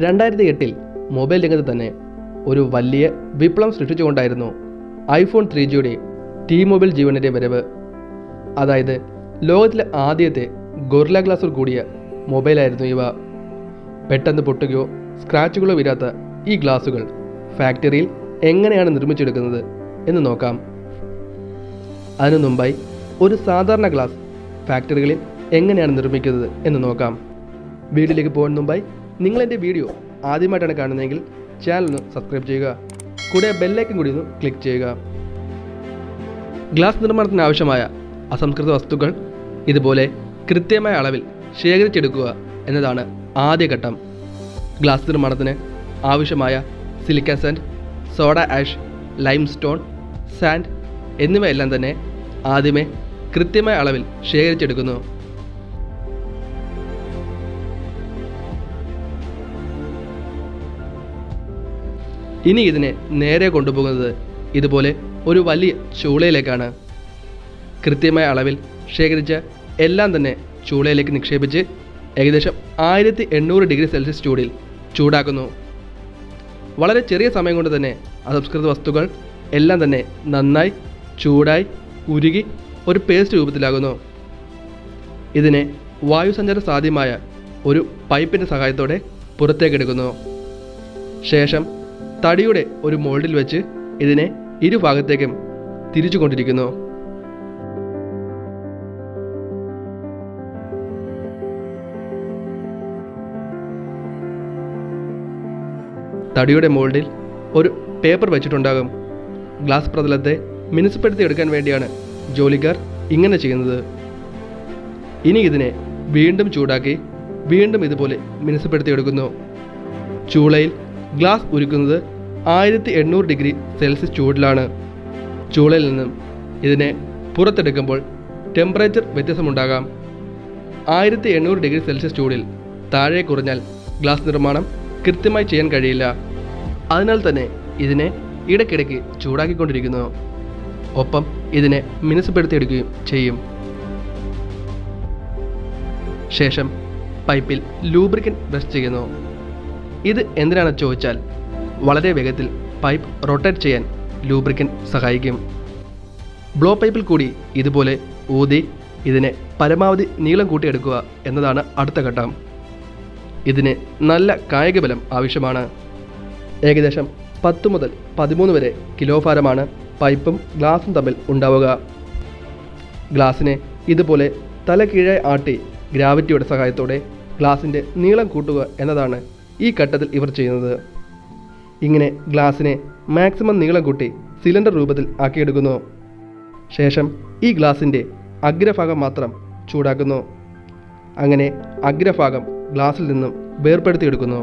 2008 mobile രംഗത്ത് തന്നെ ഒരു വലിയ വിപ്ലവം സൃഷ്ടിച്ചുകൊണ്ടായിരുന്നു iPhone 3Gയുടെ T-Mobile ജീവനിൻ്റെ വരവ്. അതായത് ലോകത്തിലെ ആദ്യത്തെ ഗൊറില്ല ഗ്ലാസിൽ കൂടിയ മൊബൈലായിരുന്നു ഇവ. പെട്ടെന്ന് പൊട്ടുകയോ സ്ക്രാച്ചുകളോ വരാത്ത ഈ ഗ്ലാസുകൾ ഫാക്ടറിയിൽ എങ്ങനെയാണ് നിർമ്മിച്ചെടുക്കുന്നത് എന്ന് നോക്കാം. അതിനു മുമ്പായി ഒരു സാധാരണ ഗ്ലാസ് ഫാക്ടറികളിൽ എങ്ങനെയാണ് നിർമ്മിക്കുന്നത് എന്ന് നോക്കാം. വീഡിയോയിലേക്ക് പോകുന്ന മുമ്പായി നിങ്ങൾ എൻ്റെ വീഡിയോ ആദ്യമായിട്ടാണ് കാണുന്നതെങ്കിൽ ചാനൽ ഒന്ന് സബ്സ്ക്രൈബ് ചെയ്യുക. കൂടെ ബെല്ലൈക്കൻ കൂടി ഒന്ന് ക്ലിക്ക് ചെയ്യുക. ഗ്ലാസ് നിർമ്മാണത്തിന് ആവശ്യമായ അസംസ്കൃത വസ്തുക്കൾ ഇതുപോലെ കൃത്യമായ അളവിൽ ശേഖരിച്ചെടുക്കുക എന്നതാണ് ആദ്യ ഘട്ടം. ഗ്ലാസ് നിർമ്മാണത്തിന് ആവശ്യമായ silicon sand, soda ash, limestone, sand എന്നിവയെല്ലാം തന്നെ ആദ്യമേ കൃത്യമായ അളവിൽ ശേഖരിച്ചെടുക്കുന്നു. ഇനി ഇതിനെ നേരെ കൊണ്ടുപോകുന്നത് ഇതുപോലെ ഒരു വലിയ ചൂളയിലേക്കാണ്. കൃത്യമായ അളവിൽ ശേഖരിച്ച എല്ലാം തന്നെ ചൂളയിലേക്ക് നിക്ഷേപിച്ച് ഏകദേശം 1800 ഡിഗ്രി സെൽഷ്യസ് ചൂടിൽ ചൂടാക്കുന്നു. വളരെ ചെറിയ സമയം കൊണ്ട് തന്നെ അസംസ്കൃത വസ്തുക്കൾ എല്ലാം തന്നെ നന്നായി ചൂടായി ഉരുകി ഒരു പേസ്റ്റ് രൂപത്തിലാകുന്നു. ഇതിനെ വായുസഞ്ചാരം സാധ്യമായ ഒരു പൈപ്പിൻ്റെ സഹായത്തോടെ പുറത്തേക്കെടുക്കുന്നു. ശേഷം തടിയുടെ ഒരു മോൾഡിൽ വെച്ച് ഇതിനെ ഇരുഭാഗത്തേക്കും തിരിച്ചു കൊണ്ടിരിക്കുന്നു. തടിയുടെ മോൾഡിൽ ഒരു പേപ്പർ വെച്ചിട്ടുണ്ടാകും. ഗ്ലാസ് പ്രതലത്തെ മിനുസപ്പെടുത്തി എടുക്കാൻ വേണ്ടിയാണ് ജോലിക്കാർ ഇങ്ങനെ ചെയ്യുന്നത്. ഇനി ഇതിനെ വീണ്ടും ചൂടാക്കി വീണ്ടും ഇതുപോലെ മിനുസപ്പെടുത്തി എടുക്കുന്നു. ചൂളയിൽ ഗ്ലാസ് ഉരുക്കുന്നത് 1800 ഡിഗ്രി സെൽഷ്യസ് ചൂടിലാണ്. ചൂളയിൽ നിന്നും ഇതിനെ പുറത്തെടുക്കുമ്പോൾ ടെമ്പറേച്ചർ വ്യത്യാസമുണ്ടാകാം. 1800 ഡിഗ്രി സെൽഷ്യസ് ചൂടിൽ താഴെ കുറഞ്ഞാൽ ഗ്ലാസ് നിർമ്മാണം കൃത്യമായി ചെയ്യാൻ കഴിയില്ല. അതിനാൽ തന്നെ ഇതിനെ ഇടയ്ക്കിടയ്ക്ക് ചൂടാക്കിക്കൊണ്ടിരിക്കുന്നു. ഒപ്പം ഇതിനെ മിനുസപ്പെടുത്തിയെടുക്കുകയും ചെയ്യും. ശേഷം പൈപ്പിൽ ലൂബ്രിക്കൻ ബ്രഷ് ചെയ്യുന്നു. ഇത് എന്തിനാണെന്ന് ചോദിച്ചാൽ വളരെ വേഗത്തിൽ പൈപ്പ് റൊട്ടേറ്റ് ചെയ്യാൻ ലൂബ്രിക്കൻ സഹായിക്കും. ബ്ലോ പൈപ്പിൽ കൂടി ഇതുപോലെ ഊതി ഇതിനെ പരമാവധി നീളം കൂട്ടിയെടുക്കുക എന്നതാണ് അടുത്ത ഘട്ടം. ഇതിന് നല്ല കായികബലം ആവശ്യമാണ്. ഏകദേശം 10 മുതൽ 13 വരെ കിലോ ഭാരമാണ് പൈപ്പും ഗ്ലാസും തമ്മിൽ ഉണ്ടാവുക. ഗ്ലാസിനെ ഇതുപോലെ തല കീഴായി ആട്ടി ഗ്രാവിറ്റിയുടെ സഹായത്തോടെ ഗ്ലാസിൻ്റെ നീളം കൂട്ടുക എന്നതാണ് ഈ ഘട്ടത്തിൽ ഇവർ ചെയ്യുന്നത്. ഇങ്ങനെ ഗ്ലാസിനെ മാക്സിമം നീളം കൂട്ടി സിലിണ്ടർ രൂപത്തിൽ ആക്കിയെടുക്കുന്നു. ശേഷം ഈ ഗ്ലാസിൻ്റെ അഗ്രഭാഗം മാത്രം ചൂടാക്കുന്നു. അങ്ങനെ അഗ്രഭാഗം ഗ്ലാസിൽ നിന്നും വേർപ്പെടുത്തിയെടുക്കുന്നു.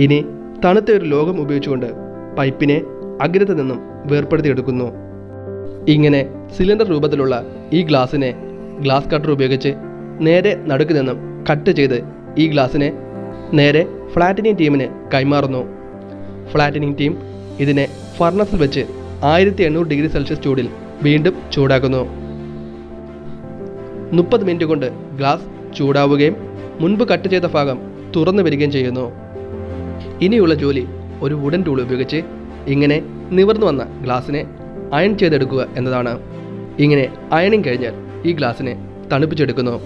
ഇനി തണുത്ത ഒരു ലോഹം ഉപയോഗിച്ചുകൊണ്ട് പൈപ്പിനെ അഗ്രത്തിൽ നിന്നും വേർപ്പെടുത്തിയെടുക്കുന്നു. ഇങ്ങനെ സിലിണ്ടർ രൂപത്തിലുള്ള ഈ ഗ്ലാസിനെ ഗ്ലാസ് കട്ടർ ഉപയോഗിച്ച് നേരെ നടുക്ക് നിന്നും കട്ട് ചെയ്ത് ഈ ഗ്ലാസിനെ നേരെ ഫ്ലാറ്റനിങ് ടീമിന് കൈമാറുന്നു. ഫ്ലാറ്റനിങ് ടീം ഇതിനെ ഫർണസിൽ വെച്ച് 1800 ഡിഗ്രി സെൽഷ്യസ് ചൂടിൽ വീണ്ടും ചൂടാക്കുന്നു. 30 മിനിറ്റ് കൊണ്ട് ഗ്ലാസ് ചൂടാവുകയും മുൻപ് കട്ട് ചെയ്ത ഭാഗം തുറന്നു വരികയും ചെയ്യുന്നു. ഇനിയുള്ള ജോലി ഒരു വുഡൻ ടൂൾ ഉപയോഗിച്ച് ഇങ്ങനെ നിവർന്നു വന്ന ഗ്ലാസിനെ അയൺ ചെയ്തെടുക്കുക എന്നതാണ്. ഇങ്ങനെ അയണിങ് കഴിഞ്ഞാൽ ഈ ഗ്ലാസിനെ തണുപ്പിച്ചെടുക്കുന്നു.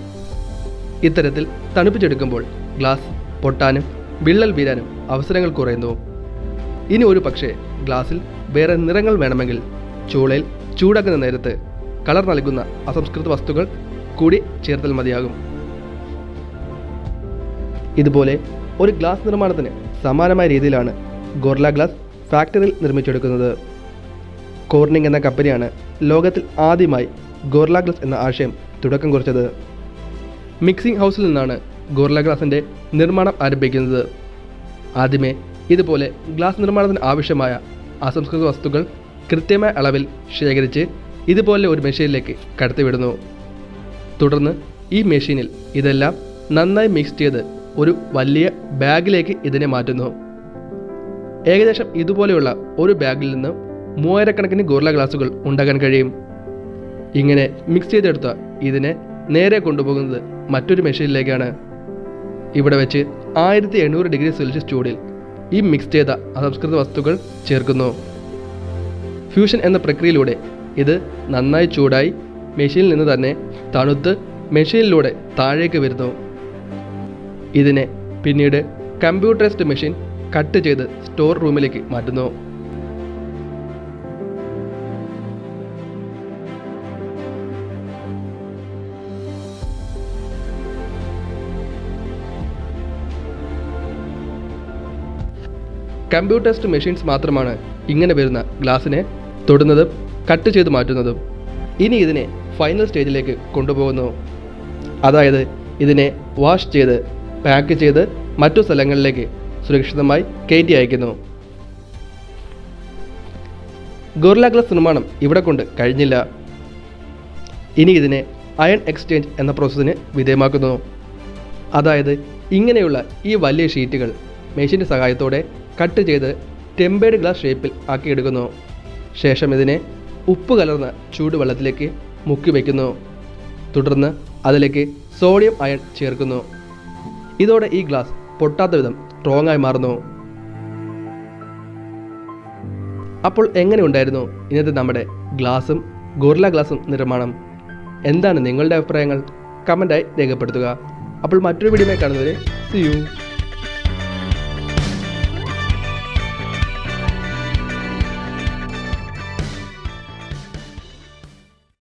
ഇത്തരത്തിൽ തണുപ്പിച്ചെടുക്കുമ്പോൾ ഗ്ലാസ് പൊട്ടാനും വിള്ളൽ വീരാനും അവസരങ്ങൾ കുറയുന്നു. ഇനി ഒരു പക്ഷേ ഗ്ലാസിൽ വേറെ നിറങ്ങൾ വേണമെങ്കിൽ ചൂളയിൽ ചൂടാക്കുന്ന നേരത്ത് കളർ നൽകുന്ന അസംസ്കൃത വസ്തുക്കൾ കൂടി ചേർത്താൽ മതിയാകും. ഇതുപോലെ ഒരു ഗ്ലാസ് നിർമ്മാണത്തിന് സമാനമായ രീതിയിലാണ് ഗൊറില്ല ഗ്ലാസ് ഫാക്ടറിയിൽ നിർമ്മിച്ചെടുക്കുന്നത്. കോർണിംഗ് എന്ന കമ്പനിയാണ് ലോകത്തിൽ ആദ്യമായി ഗൊറില്ല ഗ്ലാസ് എന്ന ആശയം തുടക്കം കുറിച്ചത്. മിക്സിംഗ് ഹൗസിൽ നിന്നാണ് ഗൊറില്ല ഗ്ലാസിൻ്റെ നിർമ്മാണം ആരംഭിക്കുന്നത്. ആദ്യമേ ഇതുപോലെ ഗ്ലാസ് നിർമ്മാണത്തിന് ആവശ്യമായ അസംസ്കൃത വസ്തുക്കൾ കൃത്യമായ അളവിൽ ശേഖരിച്ച് ഇതുപോലെ ഒരു മെഷീനിലേക്ക് കടത്തിവിടുന്നു. തുടർന്ന് ഈ മെഷീനിൽ ഇതെല്ലാം നന്നായി മിക്സ് ചെയ്ത് ഒരു വലിയ ബാഗിലേക്ക് ഇതിനെ മാറ്റുന്നു. ഏകദേശം ഇതുപോലെയുള്ള ഒരു ബാഗിൽ നിന്ന് 3000 കണക്കിന് ഗൊറില്ല ഗ്ലാസുകൾ ഉണ്ടാക്കാൻ കഴിയും. ഇങ്ങനെ മിക്സ് ചെയ്തെടുത്ത ഇതിനെ നേരെ കൊണ്ടുപോകുന്നത് മറ്റൊരു മെഷീനിലേക്കാണ്. ഇവിടെ വെച്ച് 1700 ഡിഗ്രി സെൽഷ്യസ് ചൂടിൽ ഈ മിക്സ് ചെയ്ത അസംസ്കൃത വസ്തുക്കൾ ചേർക്കുന്നു. ഫ്യൂഷൻ എന്ന പ്രക്രിയയിലൂടെ ഇത് നന്നായി ചൂടായി മെഷീനിൽ നിന്ന് തന്നെ തണുത്ത് മെഷീനിലൂടെ താഴേക്ക് വരുന്നു. ഇതിനെ പിന്നീട് കമ്പ്യൂട്ടറൈസ്ഡ് മെഷീൻ കട്ട് ചെയ്ത് സ്റ്റോർ റൂമിലേക്ക് മാറ്റുന്നു. കമ്പ്യൂട്ടറൈസ്ഡ് മെഷീൻസ് മാത്രമാണ് ഇങ്ങനെ വരുന്ന ഗ്ലാസിനെ തൊടുന്നതും കട്ട് ചെയ്ത് മാറ്റുന്നതും. ഇനി ഇതിനെ ഫൈനൽ സ്റ്റേജിലേക്ക് കൊണ്ടുപോകുന്നു. അതായത് ഇതിനെ വാഷ് ചെയ്ത് പാക്ക് ചെയ്ത് മറ്റു സ്ഥലങ്ങളിലേക്ക് സുരക്ഷിതമായി കയറ്റി അയക്കുന്നു. ഗോറില്ല ഗ്ലാസ് നിർമ്മാണം ഇവിടെ കൊണ്ട് കഴിഞ്ഞില്ല. ഇനി ഇതിനെ അയൺ എക്സ്ചേഞ്ച് എന്ന പ്രോസസ്സിന് വിധേയമാക്കുന്നു. അതായത് ഇങ്ങനെയുള്ള ഈ വലിയ ഷീറ്റുകൾ മെഷീൻ്റെ സഹായത്തോടെ കട്ട് ചെയ്ത് ടെമ്പേർഡ് ഗ്ലാസ് ഷേപ്പിൽ ആക്കിയെടുക്കുന്നു. ശേഷം ഇതിനെ ഉപ്പ് കലർന്ന ചൂടുവെള്ളത്തിലേക്ക് മുക്കി വയ്ക്കുന്നു. തുടർന്ന് അതിലേക്ക് സോഡിയം അയൺ ചേർക്കുന്നു. ഇതോടെ ഈ ഗ്ലാസ് പൊട്ടാത്ത വിധം സ്ട്രോങ് ആയി മാറുന്നു. അപ്പോൾ എങ്ങനെയുണ്ടായിരുന്നു ഇന്നത്തെ നമ്മുടെ ഗ്ലാസും ഗോറില്ല ഗ്ലാസും നിർമ്മാണം? എന്താണ് നിങ്ങളുടെ അഭിപ്രായങ്ങൾ? കമൻറ്റായി രേഖപ്പെടുത്തുക. അപ്പോൾ മറ്റൊരു വീഡിയോയിൽ കാണുന്നവരെ see you.